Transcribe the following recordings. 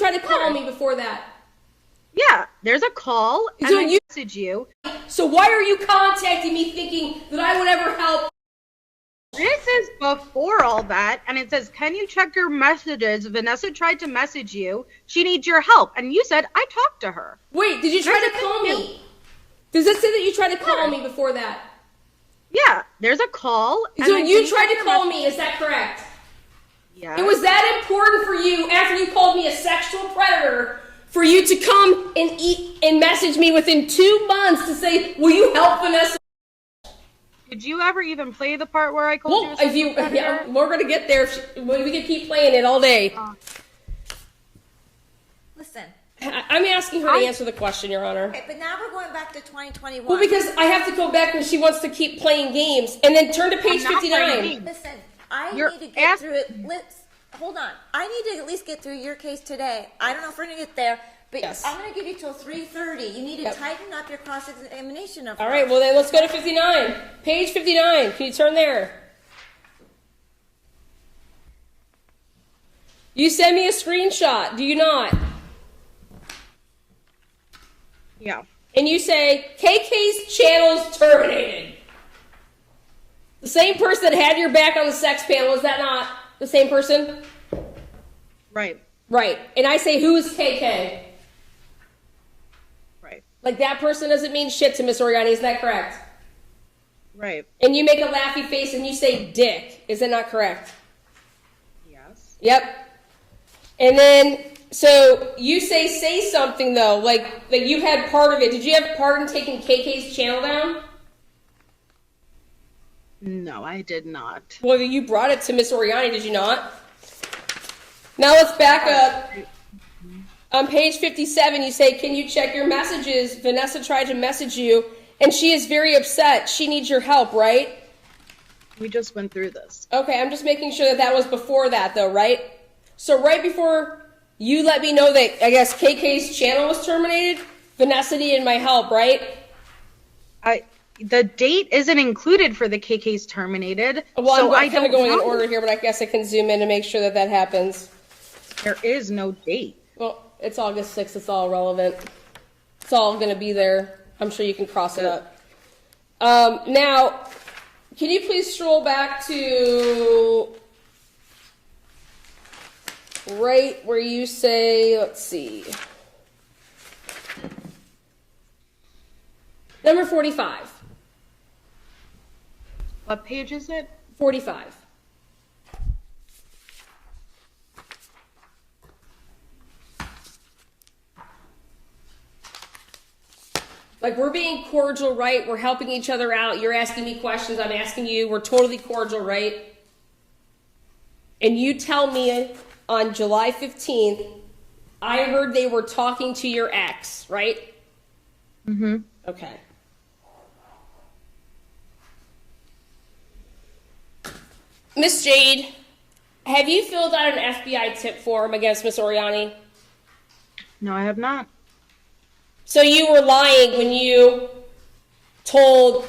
try to call me before that? Yeah, there's a call, and So I message you. So why are you contacting me thinking that I would ever help? This is before all that, and it says, can you check your messages? Vanessa tried to message you. She needs your help. And you said, I talked to her. Wait, did you try to call me? Does it say that you tried to call me before that? Yeah, there's a call. So you tried to call me, is that correct? Yeah. It was that important for you, after you called me a sexual predator, for you to come and message me within 2 months to say, will you help Vanessa? Did you ever even play the part where I called you a sexual predator? Yeah, we're going to get there. We can keep playing it all day. Listen. I'm asking her to answer the question, Your Honor. Okay, but now we're going back to 2021. Well, because I have to go back because she wants to keep playing games. And then turn to page 59. Listen, I need to get through it. Hold on. I need to at least get through your case today. I don't know if we're going to get there, but I'm going to give you till 3:30. You need to tighten up your cross-examination of her. All right, well then let's go to 59. Page 59. Can you turn there? You send me a screenshot, do you not? Yeah. And you say, KK's channel's terminated. The same person that had your back on the sex panel, is that not the same person? Right. Right. And I say, who is KK? Right. Like that person doesn't mean shit to Miss Oriani, is that correct? Right. And you make a laughy face and you say dick, is that not correct? Yes. Yep. And then, so you say something though, like you had part of it. Did you have part in taking KK's channel down? No, I did not. Well, you brought it to Miss Oriani, did you not? Now let's back up. On page 57, you say, can you check your messages? Vanessa tried to message you, and she is very upset. She needs your help, right? We just went through this. Okay, I'm just making sure that was before that, though, right? So right before you let me know that, I guess, KK's channel was terminated, Vanessa needed my help, right? The date isn't included for the KK's terminated. Well, so I'm kind of going in know. order here, but I guess I can zoom in to make sure that that happens. There is no date. Well, it's August 6th. It's all relevant. It's all going to be there. I'm sure you can cross it up. Now, can you please scroll back to right where you say, let's see, number 45. What page is it? 45. Like, we're being cordial, right? We're helping each other out. You're asking me questions. I'm asking you. We're totally cordial, right? And you tell me on July 15th, I heard they were talking to your ex, right? Mm-hmm. Okay. Miss Jade, have you filled out an FBI tip form against Miss Oriani? No, I have not. So you were lying when you told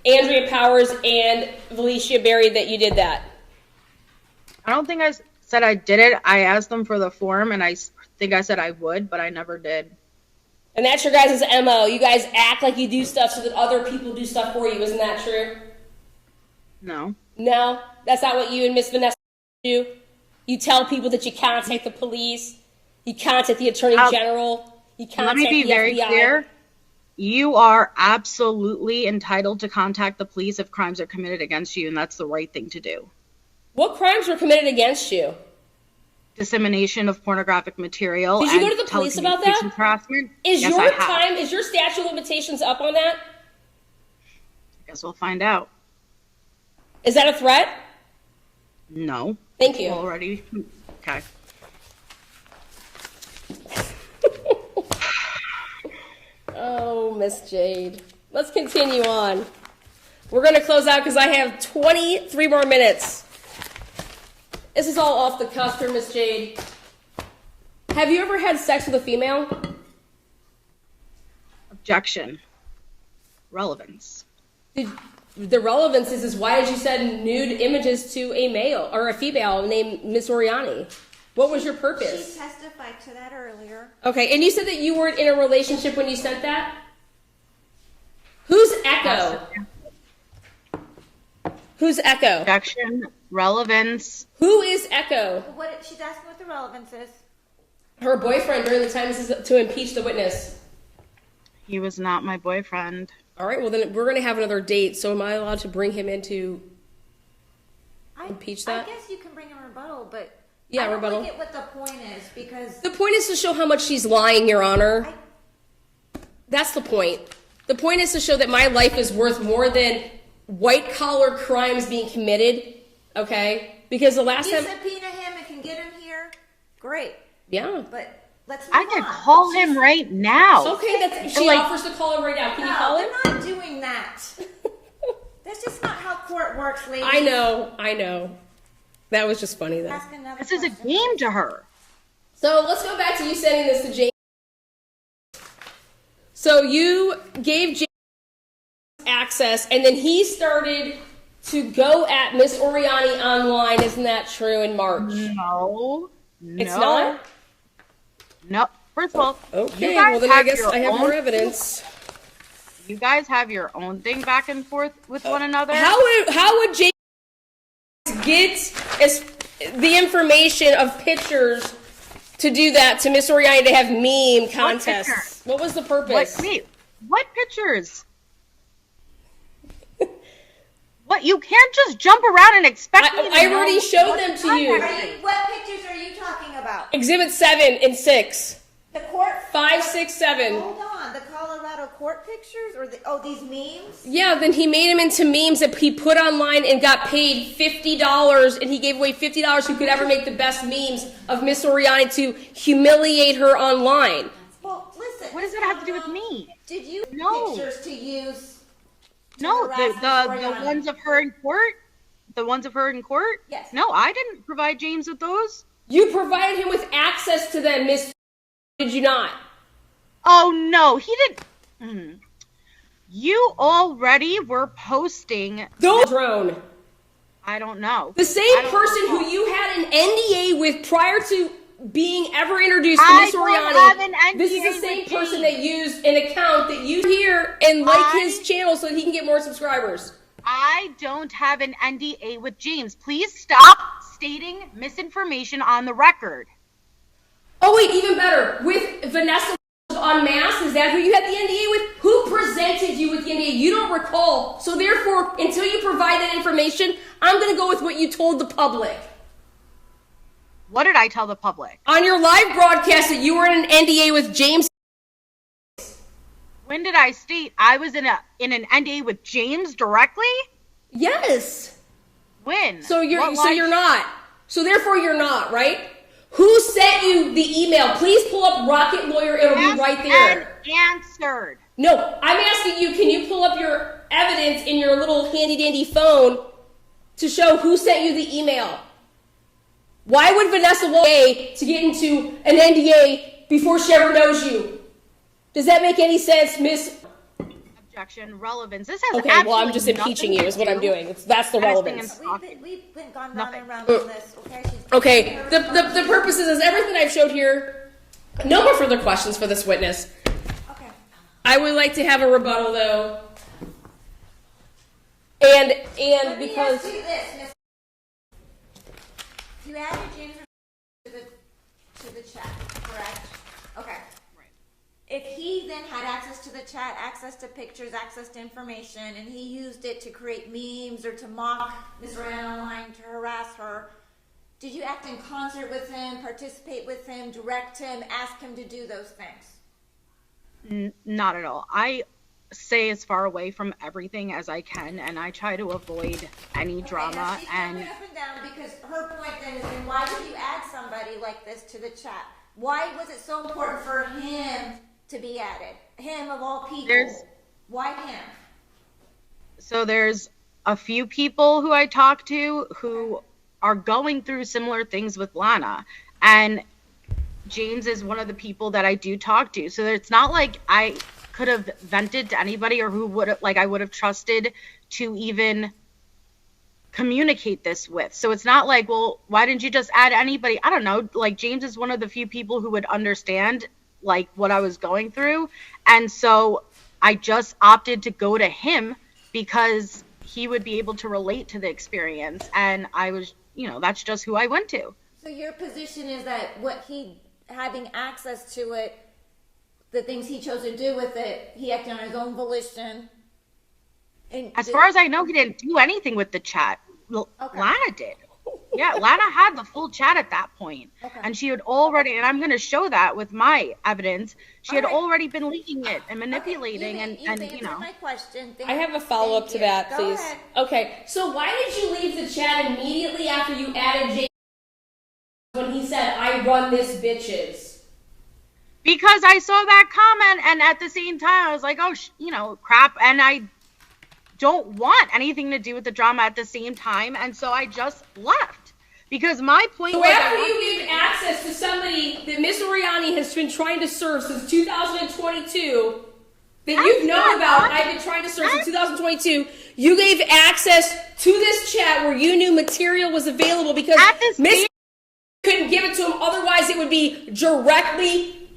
Andrea Powers and Valicia Berry that you did that? I don't think I said I did it. I asked them for the form, and I think I said I would, but I never did. And that's your guys' MO. You guys act like you do stuff so that other people do stuff for you. Isn't that true? No. No? That's not what you and Miss Vanessa do? You tell people that you contact the police, you contact the Attorney General, you contact Let me be the very FBI. clear. You are absolutely entitled to contact the police if crimes are committed against you, and that's the right thing to do. What crimes were committed against you? Dissemination of pornographic material. Did you go to the police about that? Harassment. Is yes, your time, is your statute of limitations up on that? I guess we'll find out. Is that a threat? No. Thank you. Already. Okay. Oh, Miss Jade. Let's continue on. We're going to close out because I have 23 more minutes. This is all off the cuff for Miss Jade. Have you ever had sex with a female? Objection. Relevance. The relevance is why did you send nude images to a male or a female named Miss Oriani? What was your She purpose? testified to that earlier. Okay, and you said that you weren't in a relationship when you sent that? Who's Echo? Who's Echo? Objection, relevance. Who is Echo? She's asking what the relevance is. Her boyfriend during the time this is to impeach the witness. He was not my boyfriend. All right, well then we're going to have another date, so am I allowed to bring him in to impeach that? I guess you can bring a rebuttal, but Yeah, I don't rebuttal. get what the point is, because The point is to show how much she's lying, Your Honor. That's the point. The point is to show that my life is worth more than white-collar crimes being committed, okay? Because the last you time... subpoena him and can get him here, great. Yeah. But let's move I could on. call him right now. Okay, she Like- offers to call him right now. Can you call him? They're not doing that. That's just not how court works, ladies. I know. That was just funny, though. Ask another This is a question. game to her. So let's go back to you sending this to James. So you gave James access, and then he started to go at Miss Oriani online. Isn't that true? In March, No. it's not. No. First of all, Okay, you guys well then I guess your I have own- more evidence. You guys have your own thing back and forth with one another. How would James get the information of pictures to do that to Miss Oriani to have meme contests? picture? What was the purpose? What pictures? What? You can't just jump around and expect me to I know already showed what them to you. context. What pictures are you talking about? Exhibit 7 and 6. The court? 5, 6, 7. Hold on. The Colorado court pictures? Or these memes? Yeah, then he made them into memes that he put online and got paid $50, and he gave away $50 who could ever make the best memes of Miss Oriani to humiliate her online. Well, listen. What does that have to do with me? Did you No. pictures to use? to No, harass Miss the Oriani? ones of her in court. The ones of her in court. Yes. No, I didn't provide James with those. You provided him with access to them, Miss. Did you not? Oh no, he didn't. You already were posting. Those drone. I don't know. The same I don't person know. who you had an NDA with prior to being ever introduced to I Miss don't Oriani. have an NDA This is the same with person James. that used an account that you here and like his channel so that he can get more subscribers. I don't have an NDA with James. Please stop stating misinformation on the record. Oh wait, even better. With Vanessa Unmasked, is that who you had the NDA with? Who presented you with the NDA? You don't recall. So therefore, until you provide that information, I'm going to go with what you told the public. What did I tell the public? On your live broadcast that you were in an NDA with James. When did I state I was in an NDA with James directly? Yes. When? So you're What so live- you're not. So therefore you're not, right? Who sent you the email? Please pull up Rocket Lawyer. It'll be right there. And answered. No, I'm asking you, can you pull up your evidence in your little handy dandy phone to show who sent you the email? Why would Vanessa to get into an NDA before she ever knows you? Does that make any sense, Miss? Objection. Relevance. This has Okay, well, I'm absolutely just impeaching you nothing is to what I'm do. doing. That's the relevance. We've been gone round Nothing. and round on this, okay? Okay, the purpose is everything I've showed here. No more further questions for this witness. Okay. I would like to have a rebuttal, though. And Let me because... ask you this, Miss. You added James to the chat, correct? Okay. Right. If he then had access to the chat, access to pictures, access to information, and he used it to create memes or to mock Ms. Oriani online, to harass her, did you act in concert with him, participate with him, direct him, ask him to do those things? Not at all. I stay as far away from everything as I can, and I try to avoid any drama. Now she's And jumping up and down because her point then is, then why would you add somebody like this to the chat? Why was it so important for him to be added? Him of all people. Why him? so there's a few people who I talk to who are going through similar things with Lana, and James is one of the people that I do talk to. So it's not like I could have vented to anybody or who would have, like, I would have trusted to even communicate this with. So it's not like, well, why didn't you just add anybody? I don't know. Like, James is one of the few people who would understand like what I was going through. And so I just opted to go to him because he would be able to relate to the experience. And I was, that's just who I went to. So your position is that having access to it, the things he chose to do with it, he acted on his own volition. And as far as I know, he didn't do anything with the chat. Okay. Lana did. Yeah, Lana had the full chat at that point. Okay. And she had already, and I'm going to show that with my evidence, she had already been leaking it and manipulating. Okay. You answered my question. I have a follow-up to that, Go please. ahead. Okay, so why did you leave the chat immediately after you added Jay when he said, I run this bitches? Because I saw that comment, and at the same time, I was like, oh, crap. And I don't want anything to do with the drama at the same time, and so I just left. Because my point so was... after you gave access to somebody that Miss Oriani has been trying to serve since 2022, that you've known about, I've been trying to serve since 2022, you gave access to this chat where you knew material was available because Miss couldn't give it to him, otherwise it would be directly...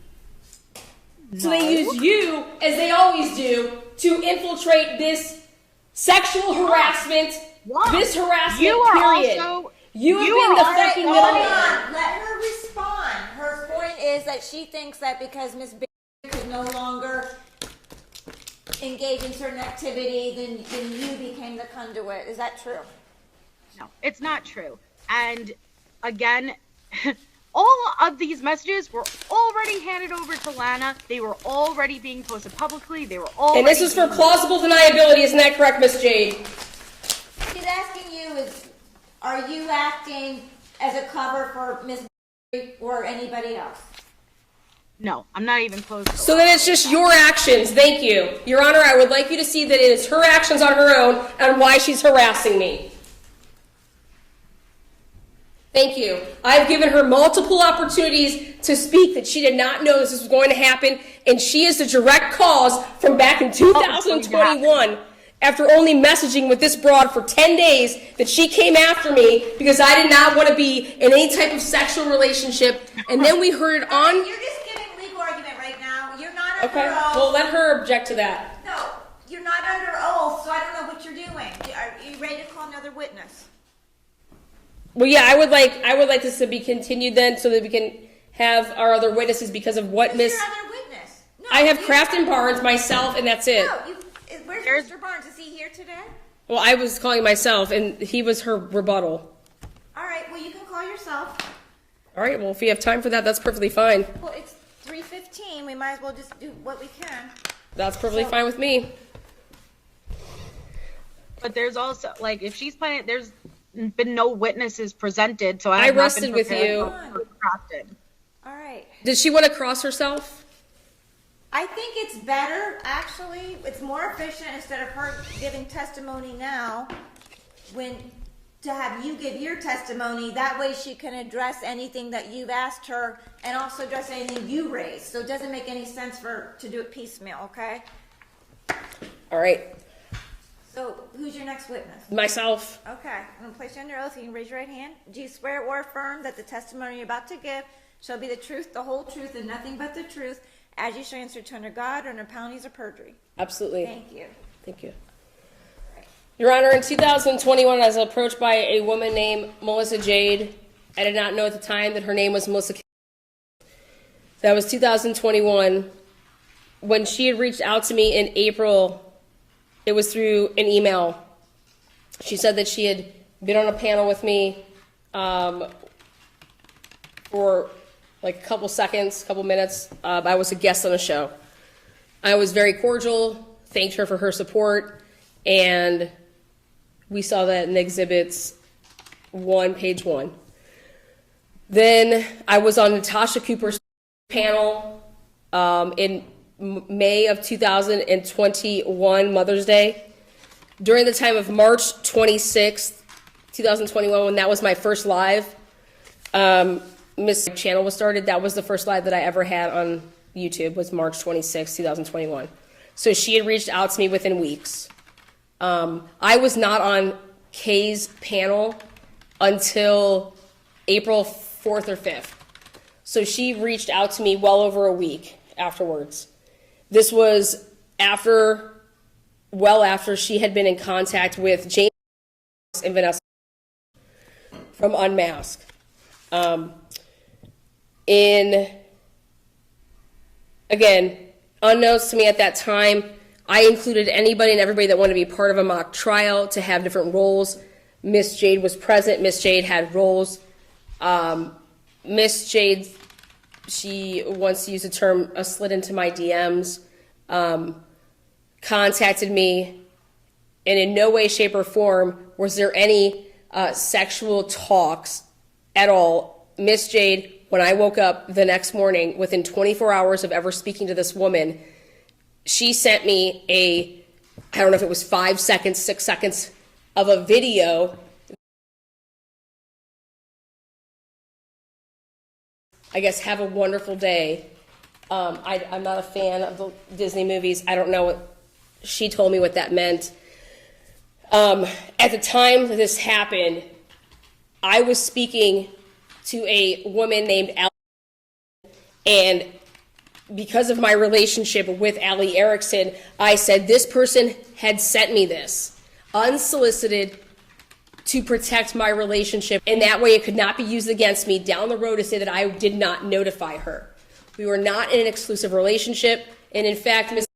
No. So they use you, as they always do, to infiltrate this sexual harassment, this harassment, period. You have been the fucking middleman. Let her respond. Her point is that she thinks that because Miss could no longer engage in certain activity, then you became the conduit. Is that true? No, it's not true. And again, all of these messages were already handed over to Lana. They were already being posted publicly. They were already... And this is for plausible deniability, isn't that correct, Miss Jade? She's asking you are you acting as a cover for Miss or anybody else? No, I'm not even close to So then it's just your actions. Thank you. Your Honor, I would like you to see that it is her actions on her own and why she's harassing me. Thank you. I've given her multiple opportunities to speak that she did not know this was going to happen, and she is the direct cause from back in 2021, after only messaging with this broad for 10 days, that she came after me because I did not want to be in any type of sexual relationship, and then we heard it on... You're just giving legal argument right now. You're not under Okay, oath. well, let her object to that. No, you're not under oath, so I don't know what you're doing. Are you ready to call another witness? Well, yeah, I would like this to be continued then, so that we can have our other witnesses because of what Who's Miss. your other witness? No, I have Crafton Barnes, myself, and that's it. No, where's Mr. Barnes? Is he here today? Well, I was calling myself, and he was her rebuttal. All right, well, you can call yourself. All right, well, if we have time for that, that's perfectly fine. Well, it's 3:15. We might as well just do what we can. That's perfectly fine with me. But there's also, like, if she's planning, there's been no witnesses presented, so I I rested with you. All right. Did she want to cross herself? I think it's better, actually. It's more efficient instead of her giving testimony now to have you give your testimony. That way she can address anything that you've asked her and also address anything you raised. So it doesn't make any sense to do it piecemeal, okay? All right. So who's your next witness? Myself. Okay. I'm going to place you under oath. You can raise your right hand. Do you swear or affirm that the testimony you're about to give shall be the truth, the whole truth, and nothing but the truth, as you shall answer to under God or under penalties of perjury? Absolutely. Thank you. Thank you. Your Honor, in 2021, I was approached by a woman named Melissa Jade. I did not know at the time that her name was Melissa. That was 2021. When she had reached out to me in April, it was through an email. She said that she had been on a panel with me for like a couple seconds, couple minutes. I was a guest on a show. I was very cordial, thanked her for her support, and we saw that in Exhibits 1, page 1. Then I was on Natasha Cooper's panel in May of 2021, Mother's Day. During the time of March 26th, 2021, when that was my first live, Miss channel was started. That was the first live that I ever had on YouTube, was March 26th, 2021. So she had reached out to me within weeks. I was not on Kay's panel until April 4th or 5th. So she reached out to me well over a week afterwards. This was well after she had been in contact with James and Vanessa from Unmasked. Again, unknowns to me at that time, I included anybody and everybody that wanted to be part of a mock trial to have different roles. Miss Jade was present. Miss Jade had roles. Miss Jade, she once used the term slid into my DMs, contacted me, and in no way, shape, or form was there any sexual talks at all. Miss Jade, when I woke up the next morning, within 24 hours of ever speaking to this woman, she sent me I don't know if it was 5 seconds, 6 seconds of a video. I guess, have a wonderful day. I'm not a fan of the Disney movies. I don't know what she told me what that meant. At the time that this happened, I was speaking to a woman named Allie, and because of my relationship with Allie Erickson, I said this person had sent me this unsolicited to protect my relationship, and that way it could not be used against me down the road to say that I did not notify her. We were not in an exclusive relationship, and in fact, Ms.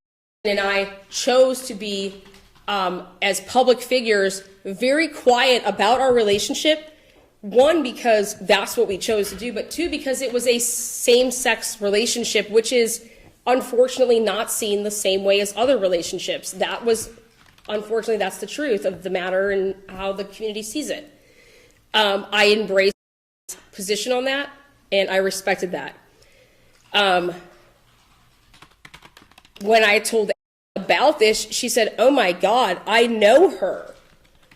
and I chose to be, as public figures, very quiet about our relationship. One, because that's what we chose to do, but two, because it was a same-sex relationship, which is unfortunately not seen the same way as other relationships. Unfortunately, that's the truth of the matter and how the community sees it. I embraced my position on that, and I respected that. When I told about this, she said, "Oh my God, I know her.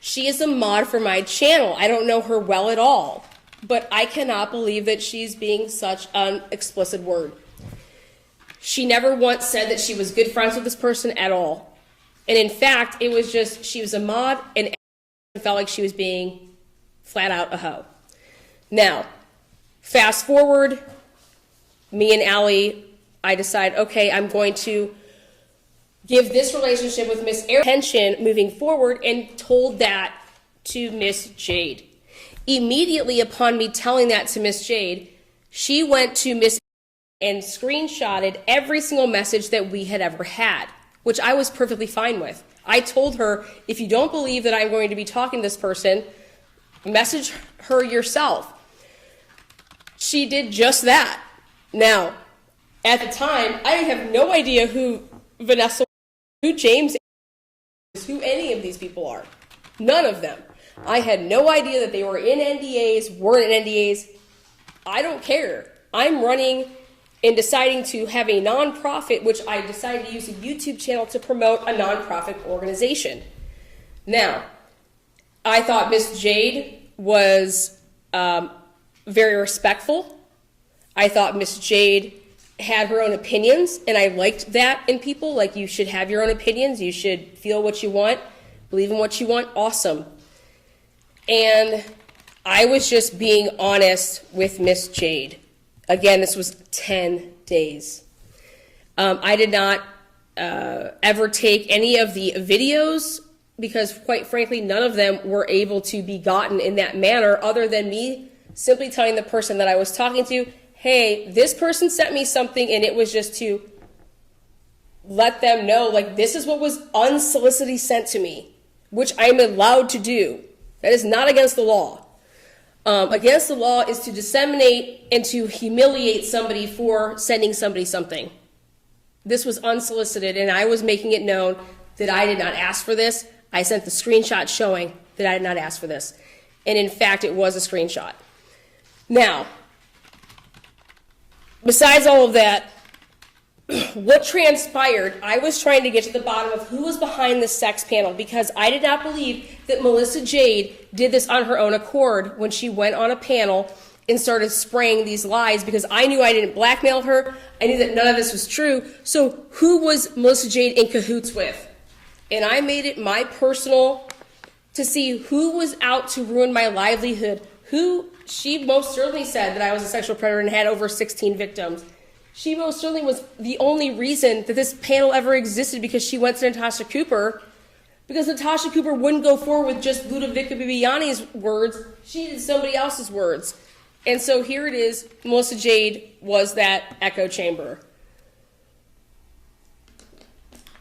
She is a mod for my channel. I don't know her well at all, but I cannot believe that she's being such an explicit word." She never once said that she was good friends with this person at all. And in fact, it was just, she was a mod and felt like she was being flat out a hoe. Now, fast forward, me and Allie, I decide, okay, I'm going to give this relationship with Miss Erickson attention moving forward, and told that to Miss Jade. Immediately upon me telling that to Miss Jade, she went to Miss and screenshotted every single message that we had ever had, which I was perfectly fine with. I told her, if you don't believe that I'm going to be talking to this person, message her yourself. She did just that. Now, at the time, I have no idea who Vanessa, who James is, who any of these people are. None of them. I had no idea that they were in NDAs, weren't in NDAs. I don't care. I'm running and deciding to have a nonprofit, which I decided to use a YouTube channel to promote a nonprofit organization. Now, I thought Miss Jade was very respectful. I thought Miss Jade had her own opinions, and I liked that in people. Like, you should have your own opinions. You should feel what you want, believe in what you want. Awesome. And I was just being honest with Miss Jade. Again, this was 10 days. I did not ever take any of the videos because, quite frankly, none of them were able to be gotten in that manner, other than me simply telling the person that I was talking to, hey, this person sent me something, and it was just to let them know, like, this is what was unsolicited sent to me, which I'm allowed to do. That is not against the law. Against the law is to disseminate and to humiliate somebody for sending somebody something. This was unsolicited, and I was making it known that I did not ask for this. I sent the screenshot showing that I did not ask for this. And in fact, it was a screenshot. Now, besides all of that, what transpired, I was trying to get to the bottom of who was behind the sex panel, because I did not believe that Melissa Jade did this on her own accord when she went on a panel and started spraying these lies, because I knew I didn't blackmail her. I knew that none of this was true. So who was Melissa Jade in cahoots with? And I made it my personal to see who was out to ruin my livelihood. She most certainly said that I was a sexual predator and had over 16 victims. She most certainly was the only reason that this panel ever existed, because she went to Natasha Cooper, because Natasha Cooper wouldn't go forward with just Ludovica Bibiani's words. She did somebody else's words. And so here it is. Melissa Jade was that echo chamber.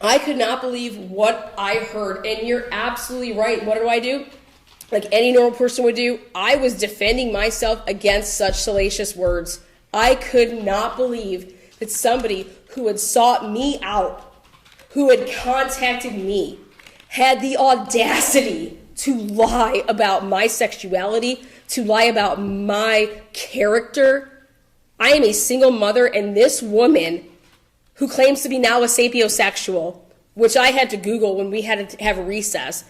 I could not believe what I heard. And you're absolutely right. What do? Like any normal person would do, I was defending myself against such salacious words. I could not believe that somebody who had sought me out, who had contacted me, had the audacity to lie about my sexuality, to lie about my character. I am a single mother, and this woman who claims to be now a sapiosexual, which I had to Google when we had to have a recess,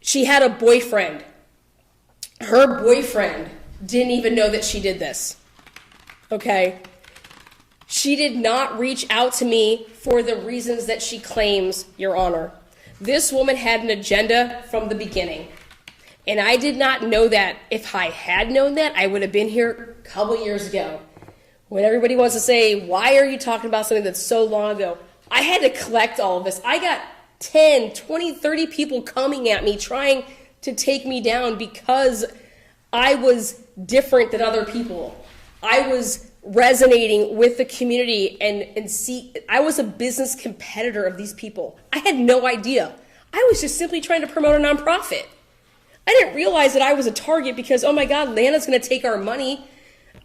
she had a boyfriend. Her boyfriend didn't even know that she did this. Okay? She did not reach out to me for the reasons that she claims, Your Honor. This woman had an agenda from the beginning. And I did not know that. If I had known that, I would have been here a couple years ago. When everybody wants to say, why are you talking about something that's so long ago? I had to collect all of this. I got 10, 20, 30 people coming at me trying to take me down because I was different than other people. I was resonating with the community and see, I was a business competitor of these people. I had no idea. I was just simply trying to promote a nonprofit. I didn't realize that I was a target because, oh my God, Lana's going to take our money.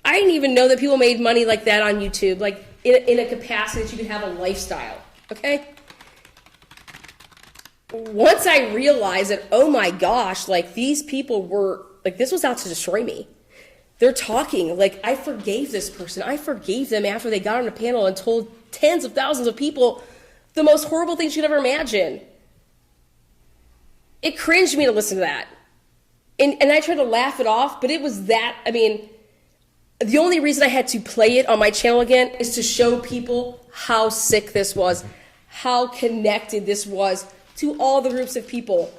I didn't even know that people made money like that on YouTube, like in a capacity that you could have a lifestyle, okay? Once I realized that, oh my gosh, like these people were, like this was out to destroy me. They're talking, like I forgave this person. I forgave them after they got on a panel and told tens of thousands of people the most horrible things you could ever imagine. It cringed me to listen to that. And I tried to laugh it off, but it was that, I mean, the only reason I had to play it on my channel again is to show people how sick this was, how connected this was to all the groups of people.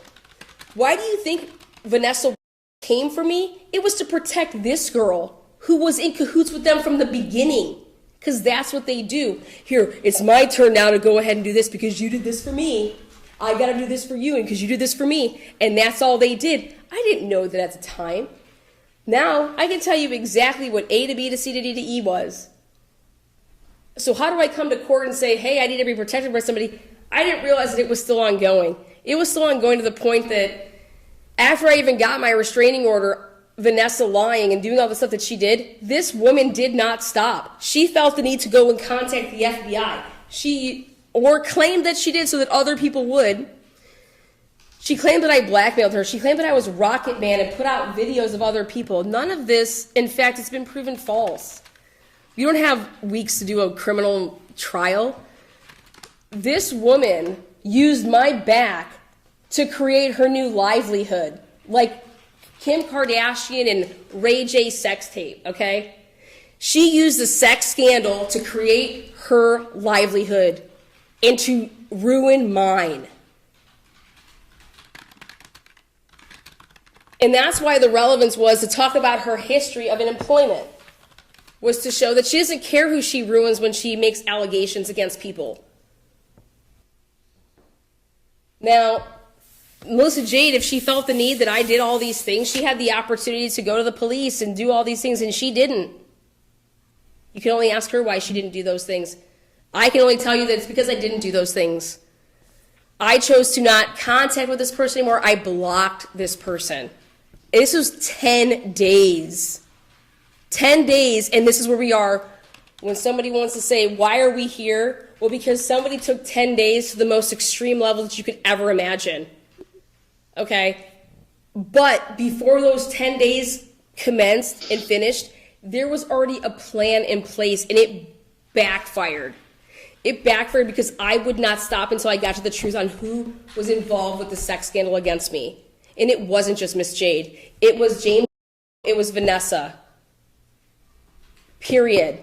Why do you think Vanessa came for me? It was to protect this girl who was in cahoots with them from the beginning, because that's what they do. Here, it's my turn now to go ahead and do this because you did this for me. I got to do this for you and because you did this for me. And that's all they did. I didn't know that at the time. Now, I can tell you exactly what A to B to C to D to E was. So how do I come to court and say, hey, I need to be protected by somebody? I didn't realize that it was still ongoing. It was still ongoing to the point that after I even got my restraining order, Vanessa lying and doing all the stuff that she did, this woman did not stop. She felt the need to go and contact the FBI. Or claimed that she did so that other people would. She claimed that I blackmailed her. She claimed that I was Rocket Man and put out videos of other people. None of this, in fact, it's been proven false. You don't have weeks to do a criminal trial. This woman used my back to create her new livelihood, like Kim Kardashian and Ray J sex tape, okay? She used the sex scandal to create her livelihood and to ruin mine. And that's why the relevance was to talk about her history of unemployment, was to show that she doesn't care who she ruins when she makes allegations against people. Now, Melissa Jade, if she felt the need that I did all these things, she had the opportunity to go to the police and do all these things, and she didn't. You can only ask her why she didn't do those things. I can only tell you that it's because I didn't do those things. I chose to not contact with this person anymore. I blocked this person. And this was 10 days. 10 days, and this is where we are when somebody wants to say, why are we here? Well, because somebody took 10 days to the most extreme level that you could ever imagine. Okay? But before those 10 days commenced and finished, there was already a plan in place, and it backfired. It backfired because I would not stop until I got to the truth on who was involved with the sex scandal against me. And it wasn't just Miss Jade. It was James. It was Vanessa. Period.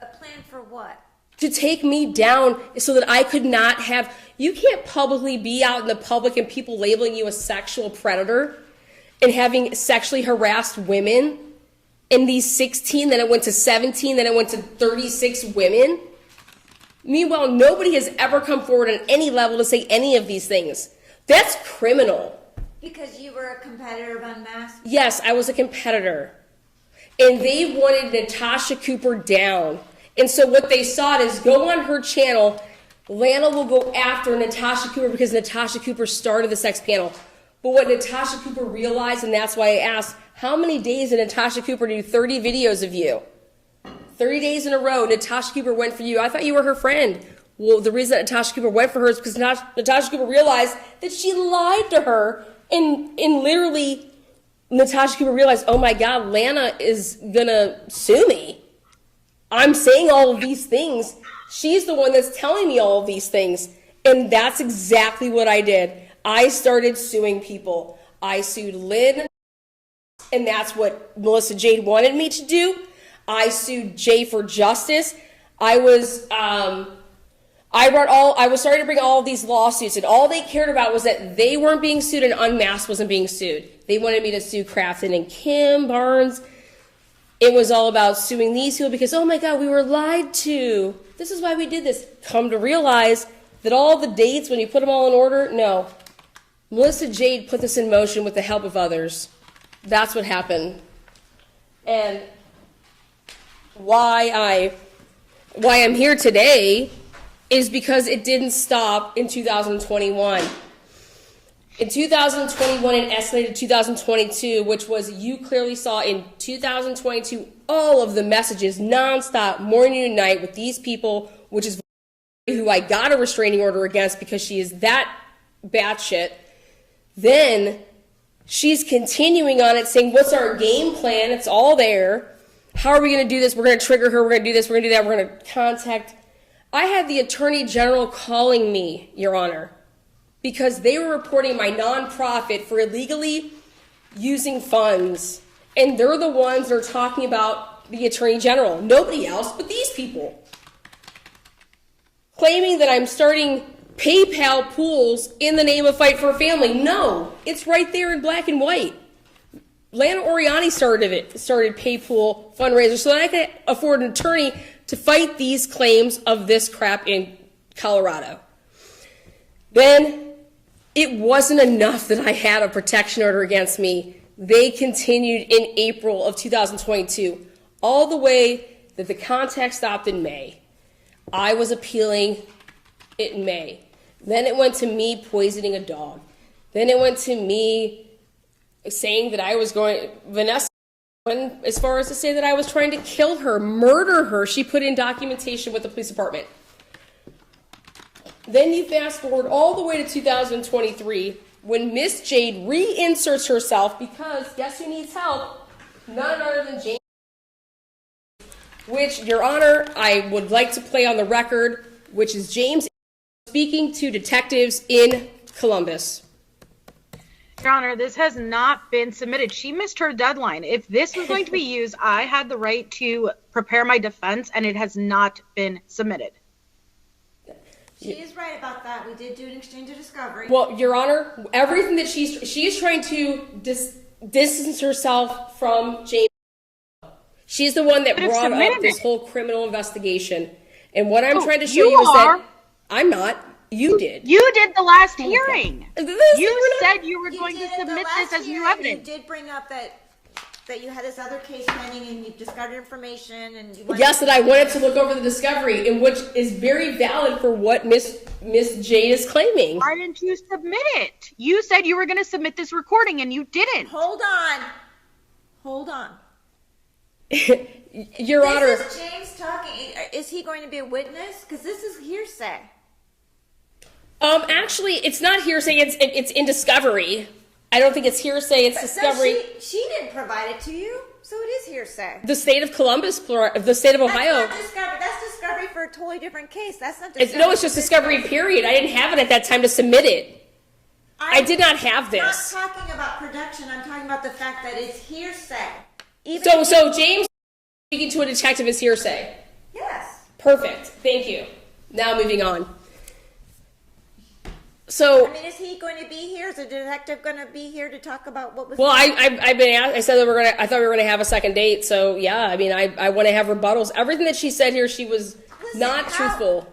A plan for what? To take me down so that I could not have, You can't publicly be out in the public and people labeling you a sexual predator and having sexually harassed women. And these 16, then it went to 17, then it went to 36 women. Meanwhile, nobody has ever come forward on any level to say any of these things. That's criminal. Because you were a competitor of Unmasked? Yes, I was a competitor. And they wanted Natasha Cooper down. And so what they sought is go on her channel. Lana will go after Natasha Cooper because Natasha Cooper started the sex panel. But what Natasha Cooper realized, and that's why I asked, how many days did Natasha Cooper do 30 videos of you? 30 days in a row, Natasha Cooper went for you. I thought you were her friend. Well, the reason that Natasha Cooper went for her is because Natasha Cooper realized that she lied to her. And literally, Natasha Cooper realized, oh my God, Lana is gonna sue me. I'm saying all of these things. She's the one that's telling me all of these things. And that's exactly what I did. I started suing people. I sued Lynn, and that's what Melissa Jade wanted me to do. I sued Jay for justice. I was starting to bring all of these lawsuits, and all they cared about was that they weren't being sued and Unmasked wasn't being sued. They wanted me to sue Crafton and Kim Barnes. It was all about suing these people because, oh my God, we were lied to. This is why we did this. Come to realize that all the dates, when you put them all in order, no. Melissa Jade put this in motion with the help of others. That's what happened. And why I'm here today is because it didn't stop in 2021. In 2021, it escalated to 2022, which was, you clearly saw in 2022, all of the messages nonstop, morning and night with these people, which is who I got a restraining order against because she is that batshit. Then she's continuing on it saying, what's our game plan? It's all there. How are we going to do this? We're going to trigger her. We're going to do this. We're going to do that. We're going to contact. I had the Attorney General calling me, Your Honor, because they were reporting my nonprofit for illegally using funds. And they're the ones that are talking about the Attorney General. Nobody else but these people. Claiming that I'm starting PayPal pools in the name of Fight for a Family. No, it's right there in black and white. Lana Oriani started PayPal fundraisers so that I could afford an attorney to fight these claims of this crap in Colorado. Then it wasn't enough that I had a protection order against me. They continued in April of 2022, all the way that the contact stopped in May. I was appealing it in May. Then it went to me poisoning a dog. Then it went to me saying that I was going, Vanessa went as far as to say that I was trying to kill her, murder her. She put in documentation with the police department. Then you fast forward all the way to 2023 when Miss Jade reinserts herself because guess who needs help? None other than James. Which, Your Honor, I would like to play on the record, which is James speaking to detectives in Columbus. Your Honor, this has not been submitted. She missed her deadline. If this was going to be used, I had the right to prepare my defense, and it has not been submitted. She is right about that. We did do an exchange of discovery. Well, Your Honor, everything that she is trying to distance herself from James. She's the one that brought up this whole criminal investigation. And what I'm trying to show you is that I'm not. You did. You did the last hearing. You said you were going to submit this as new evidence. You did bring up that you had this other case pending and you discovered information and you yes, that I wanted to look over the discovery, in which is very valid for what Miss Jade is claiming. Why didn't you submit it? You said you were going to submit this recording and you didn't. Hold on. Your Honor. This is James talking. Is he going to be a witness? Because this is hearsay. Actually, it's not hearsay. It's in discovery. I don't think it's hearsay. It's discovery. No, she didn't provide it to you, so it is hearsay. The state of Columbus, the state of Ohio. That's not discovery. That's discovery for a totally different case. That's not discovery. No, it's just discovery. Period. I didn't have it at that time to submit it. I did not have this. I'm not talking about production. I'm talking about the fact that it's hearsay. So James speaking to a detective is hearsay. Yes. Perfect. Thank you. Now moving on. So, I mean, is he going to be here? Is the detective going to be here to talk about what was? well, I've been asked, I said that I thought we were gonna have a second date. So yeah, I mean, I want to have rebuttals. Everything that she said here, she was not truthful.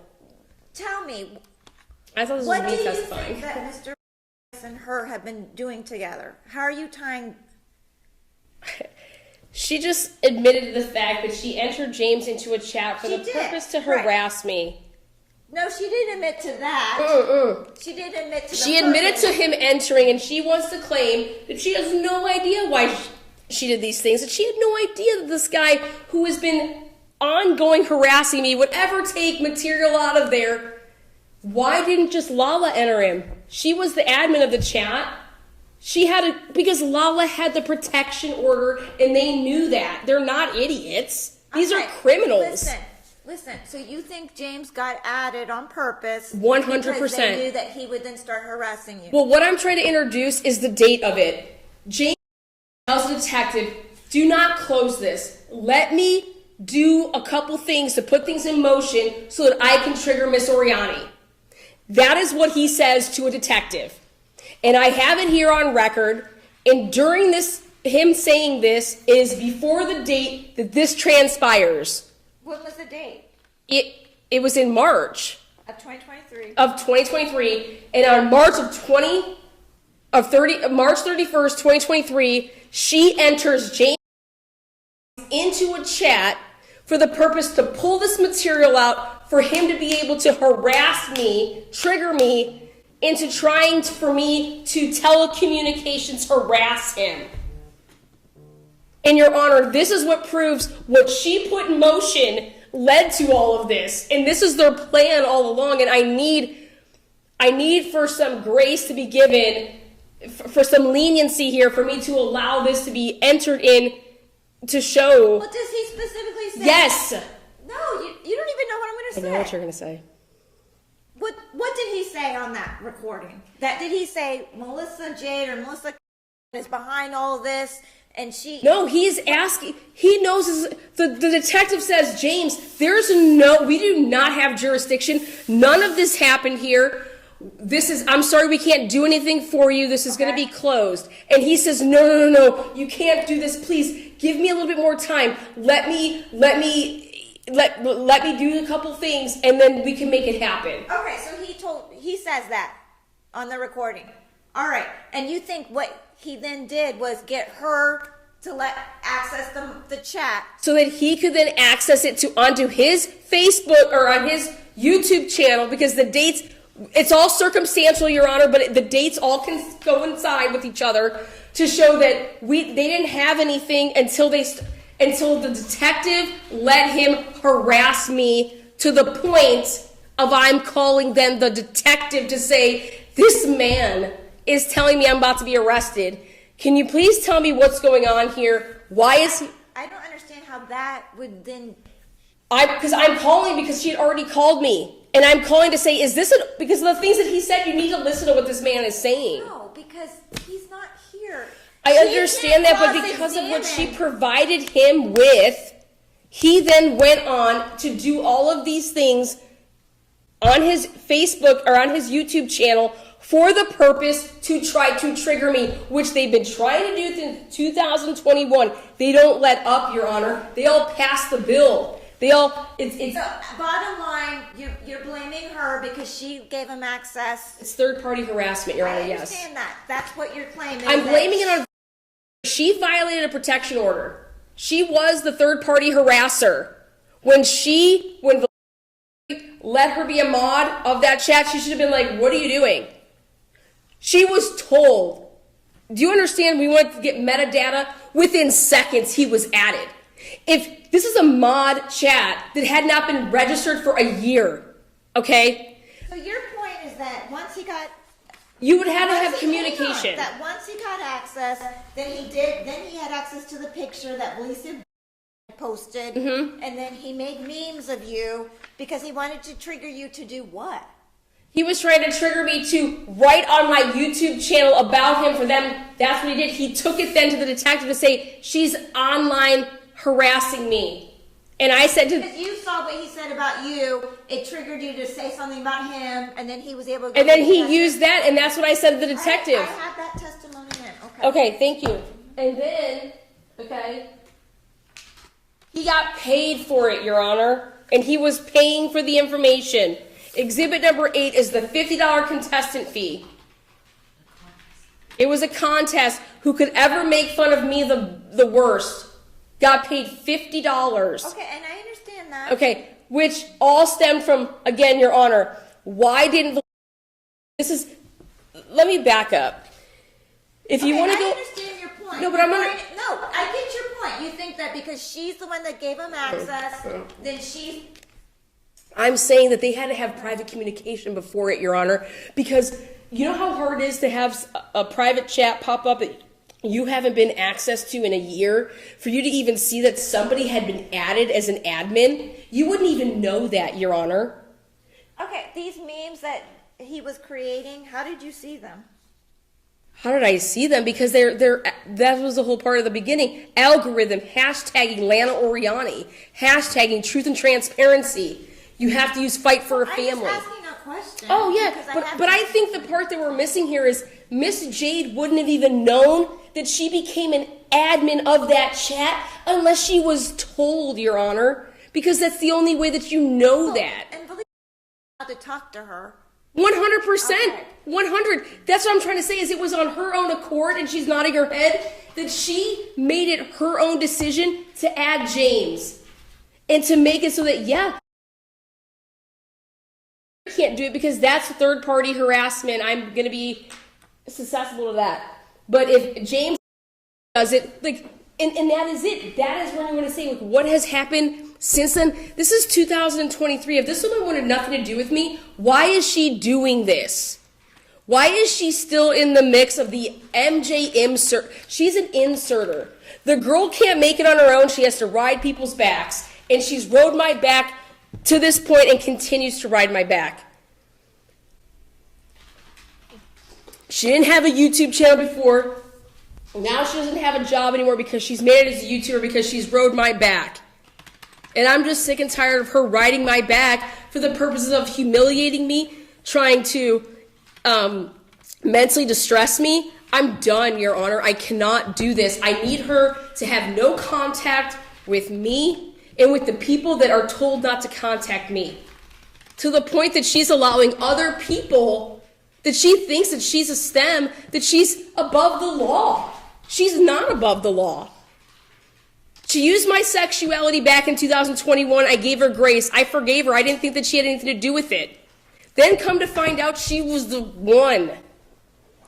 Tell me, I thought this was what do me you testifying. think that Mr. and her have been doing together? How are you tying? She just admitted to the fact that she entered James into a chat for She the did, purpose to right. harass me. No, she didn't admit to that. She didn't admit to. She admitted to him entering, and she wants to claim that she has no idea why she did these things. That she had no idea that this guy who has been ongoing harassing me would ever take material out of there. Why didn't just Lala enter him? She was the admin of the chat. She had because Lala had the protection order, and they knew that. They're not idiots. These are criminals. Listen, so you think James got added on purpose 100%. because they knew that he would then start harassing you? Well, what I'm trying to introduce is the date of it. James tells the detective, do not close this. Let me do a couple things to put things in motion so that I can trigger Miss Oriani. That is what he says to a detective. And I have it here on record. And during this, him saying this is before the date that this transpires. What was the date? It was in March Of 2023. of 2023, and on March 31st, 2023, she enters James into a chat for the purpose to pull this material out for him to be able to harass me, trigger me into trying for me to telecommunications harass him. And Your Honor, this is what proves what she put in motion led to all of this. And this is their plan all along. And I need for some grace to be given, for some leniency here, for me to allow this to be entered in to show. What does he specifically say? Yes. No, you don't even know what I'm going to say. I know what you're going to say. What did he say on that recording? Did he say Melissa Jade or Melissa is behind all this? And she... No, he's asking, he knows, the detective says, James, we do not have jurisdiction. None of this happened here. I'm sorry, we can't do anything for you. This is going to be closed. And he says, no, you can't do this. Please, give me a little bit more time. Let me do a couple things, and then we can make it happen. Okay, so he says that on the recording. All right, and you think what he then did was get her to access the chat so that he could then access it onto his Facebook or on his YouTube channel, because the dates, it's all circumstantial, Your Honor, but the dates all can coincide with each other to show that they didn't have anything until the detective let him harass me to the point of I'm calling then the detective to say, this man is telling me I'm about to be arrested. Can you please tell me what's going on here? Why is he... I don't understand how that would then... Because I'm calling because she had already called me. And I'm calling to say, because of the things that he said, you need to listen to what this man is saying. No, because he's not here. I understand that, but because of what she provided him with, he then went on to do all of these things on his Facebook or on his YouTube channel for the purpose to try to trigger me, which they've been trying to do since 2021. They don't let up, Your Honor. They all pass the bill. So, bottom line, you're blaming her because she gave him access. It's third-party harassment, Your Honor, yes. I understand that. That's what you're claiming. I'm blaming it on... She violated a protection order. She was the third-party harasser. When let her be a mod of that chat, she should have been like, what are you doing? She was told. Do you understand? We want to get metadata. Within seconds, he was added. If this is a mod chat that had not been registered for a year, okay? So your point is that once he got... You would have to have communication. That once he got access, then he had access to the picture that Melissa posted, and then he made memes of you because he wanted to trigger you to do what? He was trying to trigger me to write on my YouTube channel about him for them. That's what he did. He took it then to the detective to say, she's online harassing me. And I said to, Because you saw what he said about you, it triggered you to say something about him, and then he was able to go and then to he the used that, and that's what I said to the detective. I have that testimony in. Okay. Okay, thank you. And then, okay, he got paid for it, Your Honor, and he was paying for the information. Exhibit number 8 is the $50 contestant fee. It was a contest. Who could ever make fun of me the worst got paid $50. Okay, and I understand that. Okay, which all stemmed from, again, Your Honor, why didn't this is, let me back up. If you want to go, I understand your point. No, but I'm gonna. No, I get your point. You think that because she's the one that gave him access, then she's. I'm saying that they had to have private communication before it, Your Honor, because you know how hard it is to have a private chat pop up that you haven't been access to in a year, for you to even see that somebody had been added as an admin? You wouldn't even know that, Your Honor. Okay, these memes that he was creating, how did you see them? How did I see them? Because that was the whole part of the beginning. Algorithm, hashtagging Lana Oriani, hashtagging truth and transparency. You have to use fight for a family. I'm just asking a question. Oh yeah, but I think the part that we're missing here is Miss Jade wouldn't have even known that she became an admin of that chat unless she was told, Your Honor, because that's the only way that you know that. And believe me, to talk to her. 100%. 100. That's what I'm trying to say is it was on her own accord, and she's nodding her head, that she made it her own decision to add James and to make it so that, yeah, I can't do it because that's third-party harassment. I'm going to be susceptible to that. But if James does it, like, and that is it. That is what I'm going to say. Like, what has happened since then? This is 2023. If this woman wanted nothing to do with me, why is she doing this? Why is she still in the mix of the MJ insert? She's an inserter. The girl can't make it on her own. She has to ride people's backs. And she's rode my back to this point and continues to ride my back. She didn't have a YouTube channel before. Now she doesn't have a job anymore because she's made it as a YouTuber because she's rode my back. And I'm just sick and tired of her riding my back for the purposes of humiliating me, trying to mentally distress me. I'm done, Your Honor. I cannot do this. I need her to have no contact with me and with the people that are told not to contact me. To the point that she's allowing other people, that she thinks that she's a STEM, that she's above the law. She's not above the law. She used my sexuality back in 2021. I gave her grace. I forgave her. I didn't think that she had anything to do with it. Then come to find out she was the one.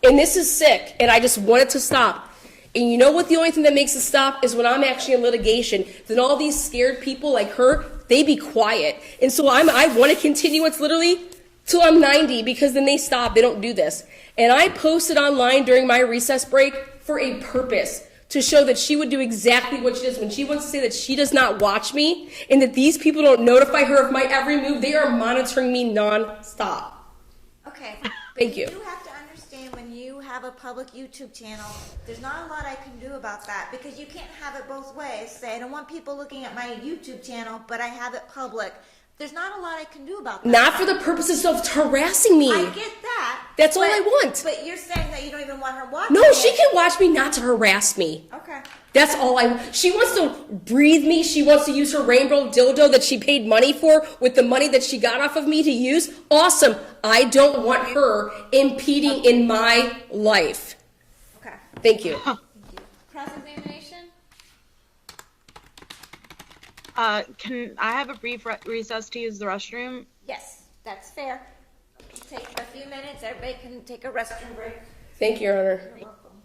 And this is sick, and I just want it to stop. And you know what the only thing that makes it stop is when I'm actually in litigation. Then all these scared people like her, they be quiet. And so I want to continue it's literally till I'm 90 because then they stop. They don't do this. And I posted online during my recess break for a purpose, to show that she would do exactly what she does. When she wants to say that she does not watch me and that these people don't notify her of my every move, they are monitoring me non-stop. Okay. Thank you. You have to understand when you have a public YouTube channel, there's not a lot I can do about that because you can't have it both ways. Say, I don't want people looking at my YouTube channel, but I have it public. There's not a lot I can do about that. Not for the purposes of harassing me. I get that. That's all I want. But you're saying that you don't even want her watching. No, she can watch me not to harass me. Okay. That's all she wants to breathe me. She wants to use her rainbow dildo that she paid money for with the money that she got off of me to use. Awesome. I don't want her impeding in my life. Okay. Thank you. Cross-examination? Can I have a brief recess to use the restroom? Yes, that's fair. Take a few minutes. Everybody can take a restroom break. Thank you, Your Honor. You're welcome.